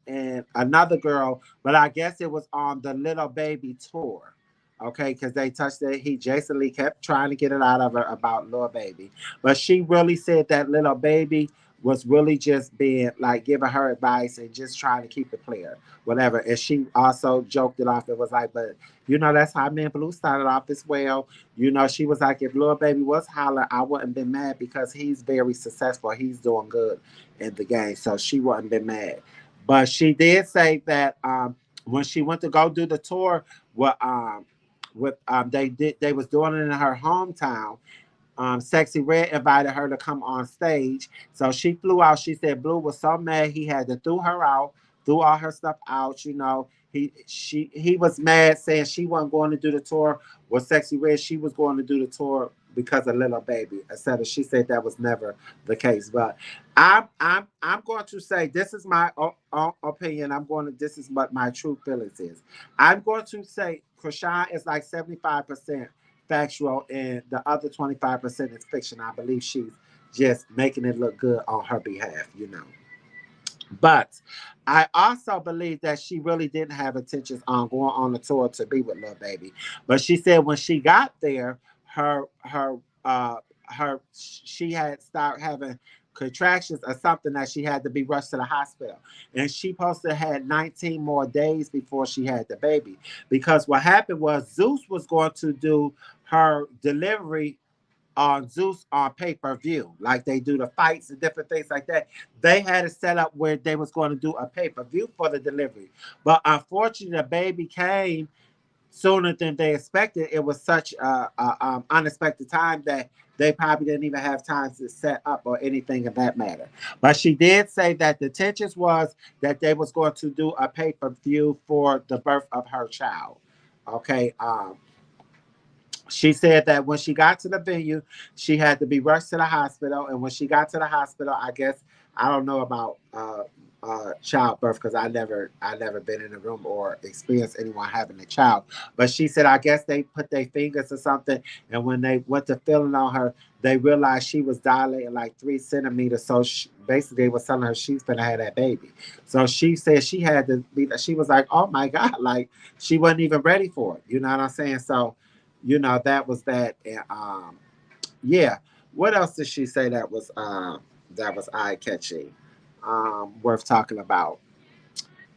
another girl, but I guess it was on the Little Baby tour. Okay, because they touched it. Jason Lee kept trying to get it out of her about Little Baby. But she really said that Little Baby was really just being like giving her advice and just trying to keep it clear, whatever. And she also joked it off. It was like, but that's how me and Blue started off as well. She was like, if Little Baby was holler, I wouldn't been mad because he's very successful. He's doing good in the game. So she wouldn't been mad. But she did say that when she went to go do the tour, they was doing it in her hometown. Sexy Red invited her to come on stage. So she flew out. She said Blue was so mad he had to throw her out, threw all her stuff out. He was mad saying she wasn't going to do the tour with Sexy Red. She was going to do the tour because of Little Baby, etc. She said that was never the case. But I'm going to say this is my opinion. This is what my true feelings is. I'm going to say Chrisean is like 75% factual and the other 25% is fiction. I believe she's just making it look good on her behalf. But I also believe that she really didn't have intentions on going on the tour to be with Lil Baby. But she said when she got there, she had started having contractions or something that she had to be rushed to the hospital. And she supposed to had 19 more days before she had the baby. Because what happened was Zeus was going to do her delivery on Zeus on pay-per-view, like they do the fights and different things like that. They had it set up where they was going to do a pay-per-view for the delivery. But unfortunately, the baby came sooner than they expected. It was such a unexpected time that they probably didn't even have time to set up or anything of that matter. But she did say that the intentions was that they was going to do a pay-per-view for the birth of her child. Okay. She said that when she got to the venue, she had to be rushed to the hospital. And when she got to the hospital, I guess I don't know about childbirth because I never been in a room or experienced anyone having a child. But she said I guess they put their fingers or something, and when they went to feeling on her, they realized she was dilating like 3 centimeters. So basically, they was telling her she's gonna have that baby. So she said she had to be. She was like, oh my god, like she wasn't even ready for it. You know what I'm saying? So that was that. And yeah. What else did she say that was eye catching? Worth talking about.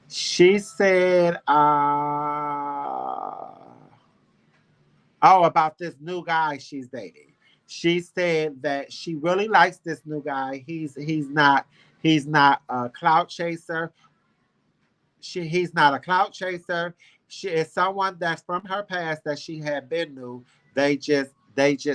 She said, about this new guy she's dating. She said that she really likes this new guy. He's not a clout chaser. He's not a clout chaser. She is someone that's from her past that she had been knew. They just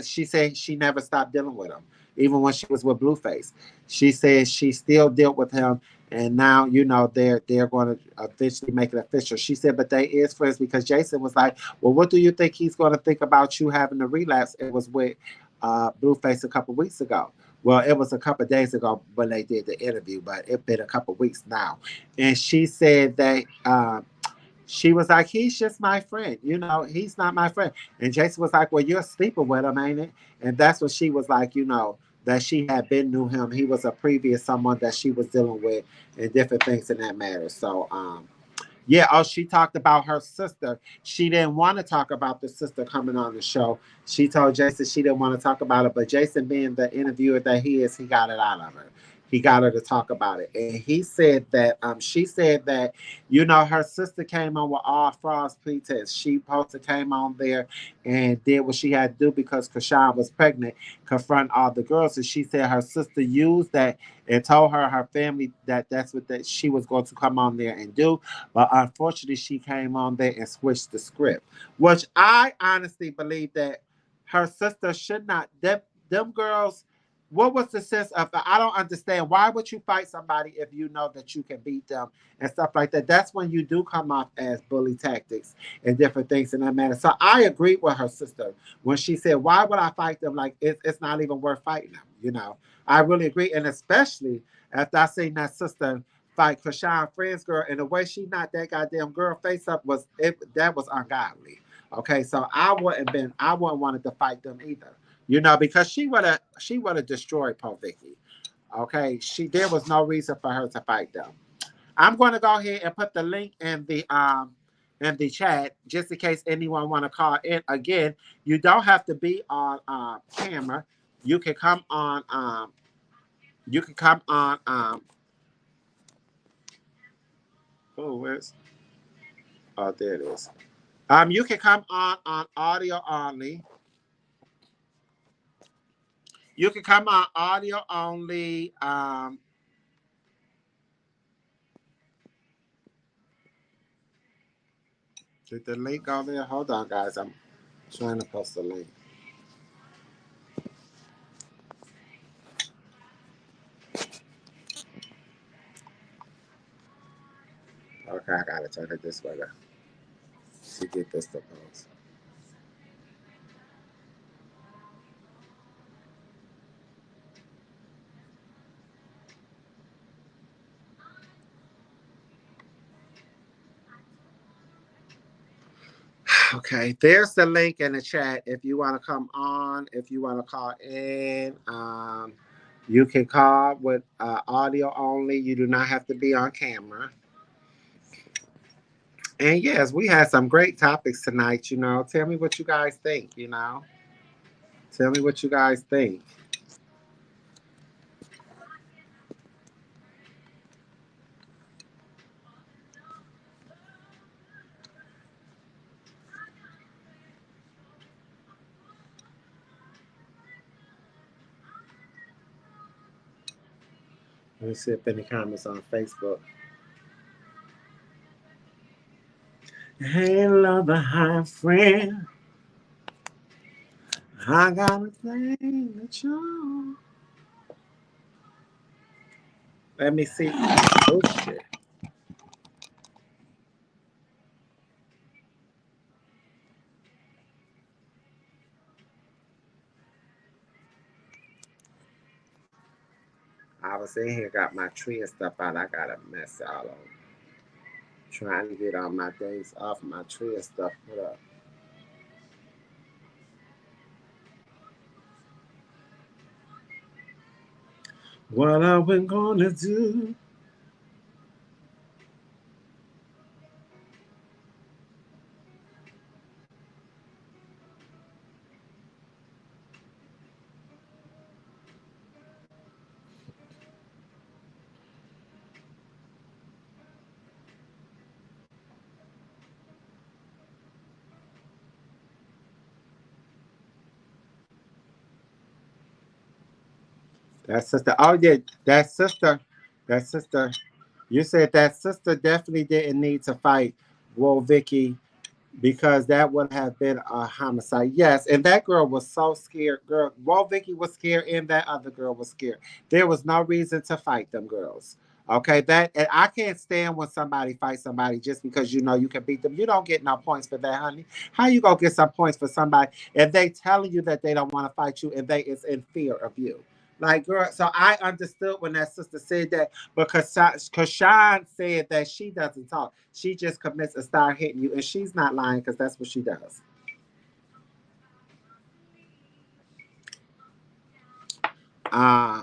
she said she never stopped dealing with him, even when she was with Blueface. She said she still dealt with him, and now they're going to officially make it official. She said, but they is friends because Jason was like, well, what do you think he's going to think about you having a relapse? It was with Blueface a couple weeks ago. Well, it was a couple days ago when they did the interview, but it's been a couple weeks now. And she said that she was like, he's just my friend. He's not my friend. And Jason was like, well, you're sleeping with him, ain't it? And that's what she was like, that she had been knew him. He was a previous someone that she was dealing with and different things in that matter. So, Yeah, oh, she talked about her sister. She didn't want to talk about the sister coming on the show. She told Jason she didn't want to talk about it, but Jason, being the interviewer that he is, he got it out of her. He got her to talk about it. And he said that she said that, her sister came on with all false pretense. She supposed to came on there and did what she had to do because Krishan was pregnant, confront all the girls. And she said her sister used that and told her family that that's what that she was going to come on there and do. But unfortunately, she came on there and switched the script, which I honestly believe that her sister should not. Them girls, what was the sense of? I don't understand. Why would you fight somebody if you know that you can beat them and stuff like that? That's when you do come off as bully tactics and different things in that manner. So I agree with her sister when she said, "Why would I fight them? Like it's not even worth fighting them." I really agree, and especially after I seen that sister fight Krishan Friends girl, and the way she knocked that goddamn girl face up that was ungodly. Okay, so I wouldn't wanted to fight them either. Because she would have destroyed poor Vicky. Okay, there was no reason for her to fight them. I'm going to go ahead and put the link in the chat just in case anyone want to call in. Again, you don't have to be on camera. You can come on oh, where's oh, there it is. You can come on audio only. You can come on audio only. Did the link go there? Hold on, guys. I'm trying to post the link. Okay, I gotta turn it this way to get this to post. Okay, there's the link in the chat. If you want to come on, if you want to call in, you can call with audio only. You do not have to be on camera. And yes, we had some great topics tonight. Tell me what you guys think. Tell me what you guys think. Let me see if any comments on Facebook. Hey, lover, hi, friend. I got a thing that you. Let me see. Oh, shit. I was in here, got my tree and stuff out. I got a mess all over. Trying to get all my days off my tree and stuff put up. What are we gonna do? That sister. Oh yeah, that sister. That sister. You said that sister definitely didn't need to fight Whoa Vicky because that would have been a homicide. Yes, and that girl was so scared. Girl, Whoa Vicky was scared, and that other girl was scared. There was no reason to fight them girls. Okay, that and I can't stand when somebody fights somebody just because you know you can beat them. You don't get no points for that, honey. How you gonna get some points for somebody if they telling you that they don't want to fight you and they is in fear of you? Like, girl, so I understood when that sister said that because Kashan said that she doesn't talk. She just commits and start hitting you. And she's not lying because that's what she does. Uh,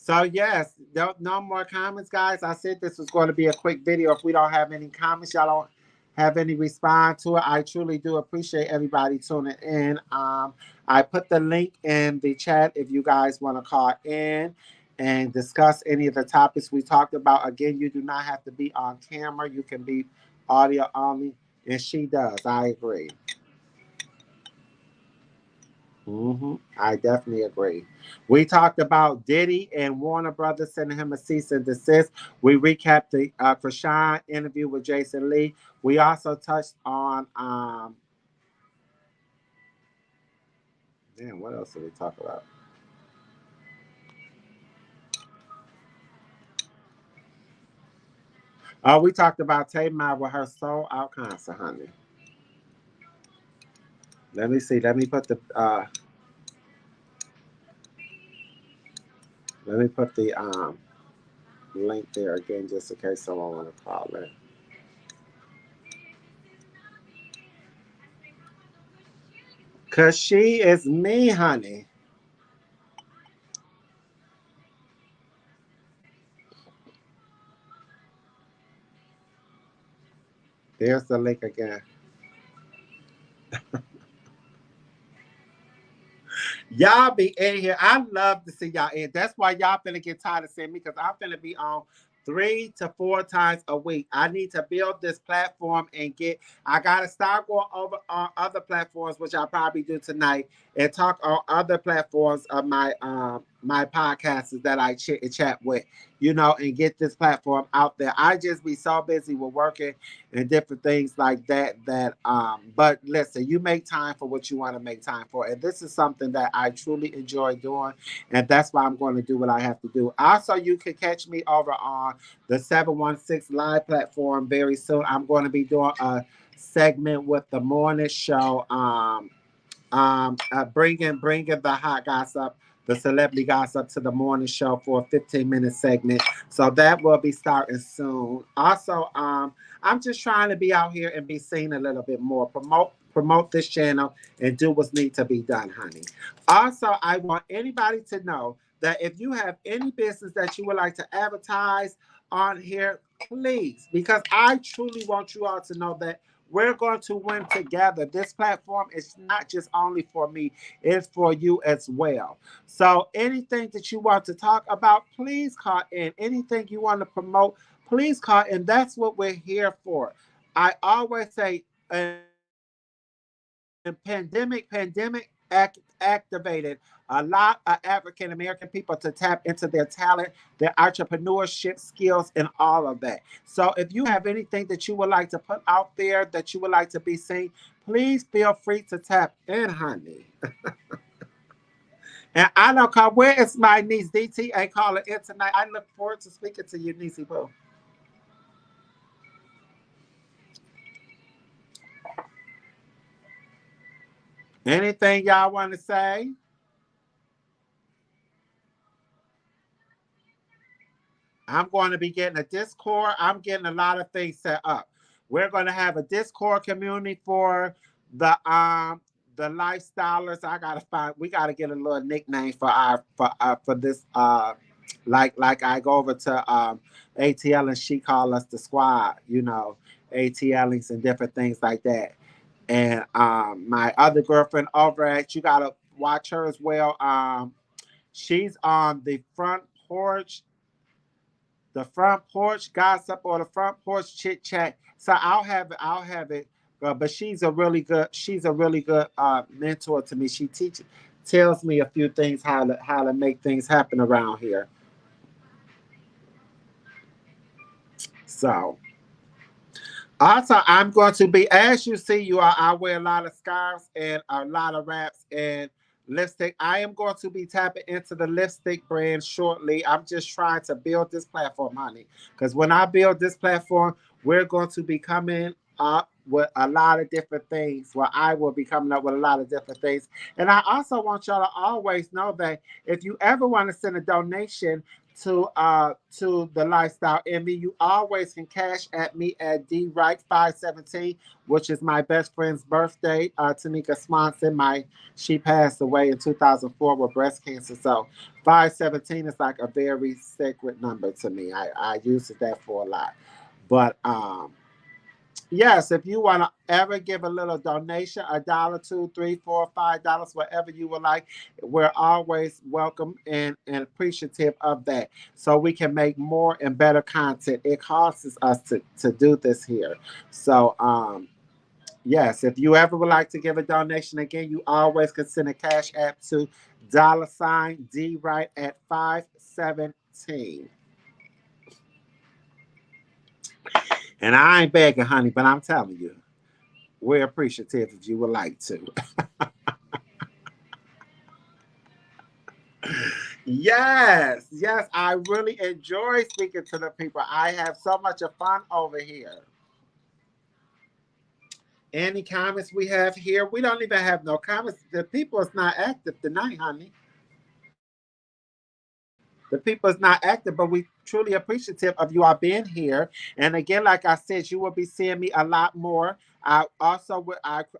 So yes, no more comments, guys. I said this was going to be a quick video. If we don't have any comments, y'all don't have any response to it. I truly do appreciate everybody tuning in. I put the link in the chat if you guys want to call in and discuss any of the topics we talked about. Again, you do not have to be on camera. You can be audio only, and she does. I agree. I definitely agree. We talked about Diddy and Warner Brothers sending him a cease and desist. We recapped the Chrisean interview with Jason Lee. We also touched on damn, what else did we talk about? Oh, we talked about Tay Mile with her soul out concert, honey. Let me see. Let me put the link there again just in case someone want to call in. Cause she is me, honey. There's the link again. Y'all be in here. I love to see y'all in. That's why y'all finna get tired of seeing me because I'm finna be on 3 to 4 times a week. I need to build this platform and get. I gotta start going over on other platforms, which I'll probably do tonight, and talk on other platforms of my podcasts that I chat with, and get this platform out there. I just be so busy with working and different things like that. But listen, you make time for what you want to make time for, and this is something that I truly enjoy doing, and that's why I'm going to do what I have to do. Also, you can catch me over on the 716 live platform very soon. I'm going to be doing a segment with the morning show. Bringing the hot gossip, the celebrity gossip to the morning show for a 15-minute segment. So that will be starting soon. Also, I'm just trying to be out here and be seen a little bit more. Promote this channel and do what's need to be done, honey. Also, I want anybody to know that if you have any business that you would like to advertise on here, please, because I truly want you all to know that we're going to win together. This platform is not just only for me, it's for you as well. So anything that you want to talk about, please call in. Anything you want to promote, please call in. That's what we're here for. I always say, pandemic activated a lot of African American people to tap into their talent, their entrepreneurship skills, and all of that. So if you have anything that you would like to put out there that you would like to be seen, please feel free to tap in, honey. And I don't call. Where is my niece DT? I call her in tonight. I look forward to speaking to you, niecey boo. Anything y'all want to say? I'm going to be getting a Discord. I'm getting a lot of things set up. We're going to have a Discord community for the lifestylers. I gotta find. We gotta get a little nickname for for this. Like I go over to ATL and she call us the squad. ATLings and different things like that. And my other girlfriend over at you gotta watch her as well. She's on porch the front porch gossip or the front porch chit chat. So I'll have it. I'll have it. But she's a really good mentor to me. She tells me a few things how to make things happen around here. So also, I'm going to be, as you see, I wear a lot of scarves and a lot of wraps and lipstick. I am going to be tapping into the lipstick brand shortly. I'm just trying to build this platform, honey. Because when I build this platform, we're going to be coming up with a lot of different things. Well, I will be coming up with a lot of different things. And I also want y'all to always know that if you ever want to send a donation to the Lifestyle Envy. You always can cash at me at DWright517, which is my best friend's birthday. Tanika Swanson, she passed away in 2004 with breast cancer. So 517 is like a very sacred number to me. I use that for a lot. But yes, if you want to ever give a little donation, $1, $2, $3, $4, $5, whatever you would like, we're always welcome and appreciative of that. So we can make more and better content. It costs us to do this here. So yes, if you ever would like to give a donation, again, you always can send a cash app to $DWright at 517. And I ain't begging, honey, but I'm telling you, we're appreciative if you would like to. Yes, I really enjoy speaking to the people. I have so much of fun over here. Any comments we have here? We don't even have no comments. The people is not active tonight, honey. The people is not active, but we truly appreciative of you all being here. And again, like I said, you will be seeing me a lot more. I also,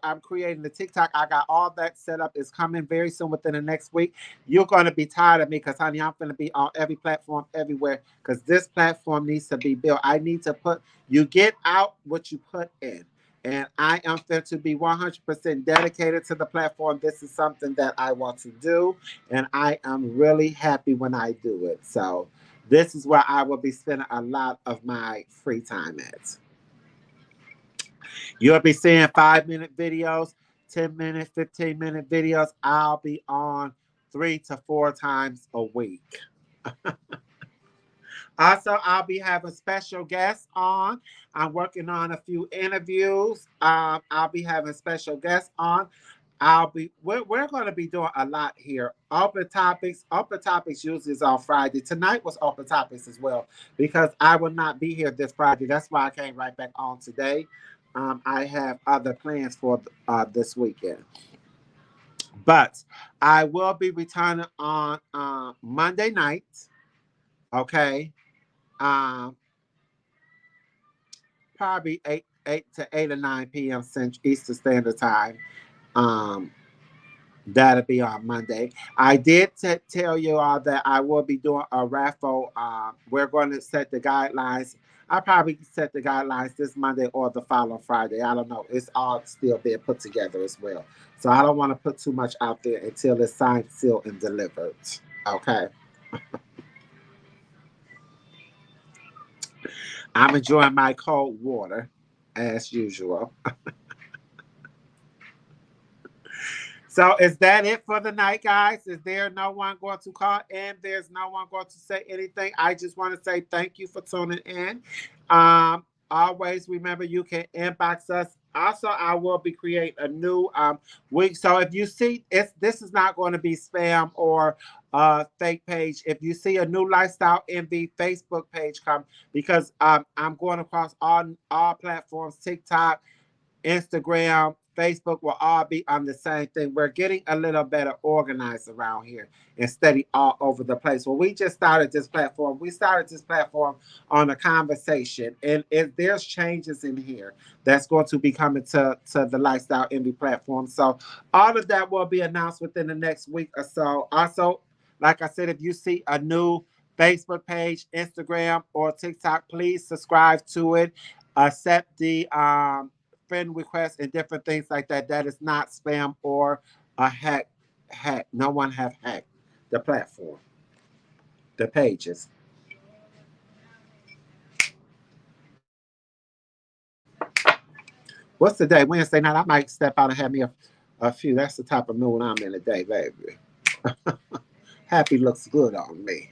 I'm creating the TikTok. I got all that set up. It's coming very soon within the next week. You're going to be tired of me because, honey, I'm going to be on every platform, everywhere, because this platform needs to be built. I need to you get out what you put in. And I am fit to be 100% dedicated to the platform. This is something that I want to do, and I am really happy when I do it. So this is where I will be spending a lot of my free time at. You'll be seeing 5-minute videos, 10-minute, 15-minute videos. I'll be on 3 to 4 times a week. Also, I'll be having special guests on. I'm working on a few interviews. I'll be having special guests on. We're going to be doing a lot here. Open topics. Open topics usually is on Friday. Tonight was open topics as well because I will not be here this Friday. That's why I came right back on today. I have other plans for this weekend. But I will be returning on Monday night. Okay. Um, Probably eight to 8 or 9 p.m. Central Eastern Standard Time. Um, that'll be on Monday. I did tell you all that I will be doing a raffle. We're going to set the guidelines. I'll probably set the guidelines this Monday or the following Friday. I don't know. It's all still being put together as well. So I don't want to put too much out there until it's signed, sealed, and delivered. Okay. I'm enjoying my cold water as usual. So is that it for the night, guys? Is there no one going to call in? There's no one going to say anything. I just want to say thank you for tuning in. Always remember you can inbox us. Also, I will be creating a new week. So if you see this is not going to be spam or fake page. If you see a new Lifestyle Envy Facebook page come, because I'm going across all platforms, TikTok, Instagram, Facebook will all be on the same thing. We're getting a little better organized around here instead of all over the place. When we just started this platform, on a conversation, and there's changes in here that's going to be coming to the Lifestyle Envy platform. So all of that will be announced within the next week or so. Also, like I said, if you see a new Facebook page, Instagram, or TikTok, please subscribe to it. Accept the friend requests and different things like that. That is not spam or a hack. No one have hacked the platform, the pages. What's the day? Wednesday night. I might step out and have me a few. That's the type of mood I'm in today, baby. Happy looks good on me.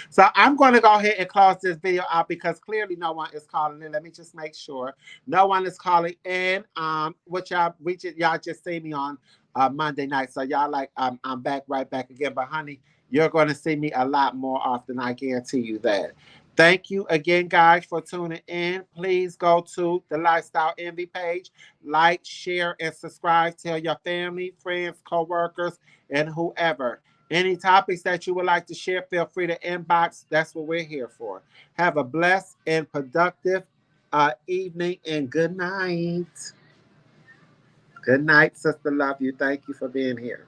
So I'm going to go ahead and close this video out because clearly no one is calling in. Let me just make sure no one is calling in. Which y'all just see me on Monday night. So y'all like I'm back right back again. But honey, you're going to see me a lot more often. I guarantee you that. Thank you again, guys, for tuning in. Please go to the Lifestyle Envy page, like, share, and subscribe. Tell your family, friends, co-workers, and whoever. Any topics that you would like to share, feel free to inbox. That's what we're here for. Have a blessed and productive evening, and good night. Good night, sister. Love you. Thank you for being here.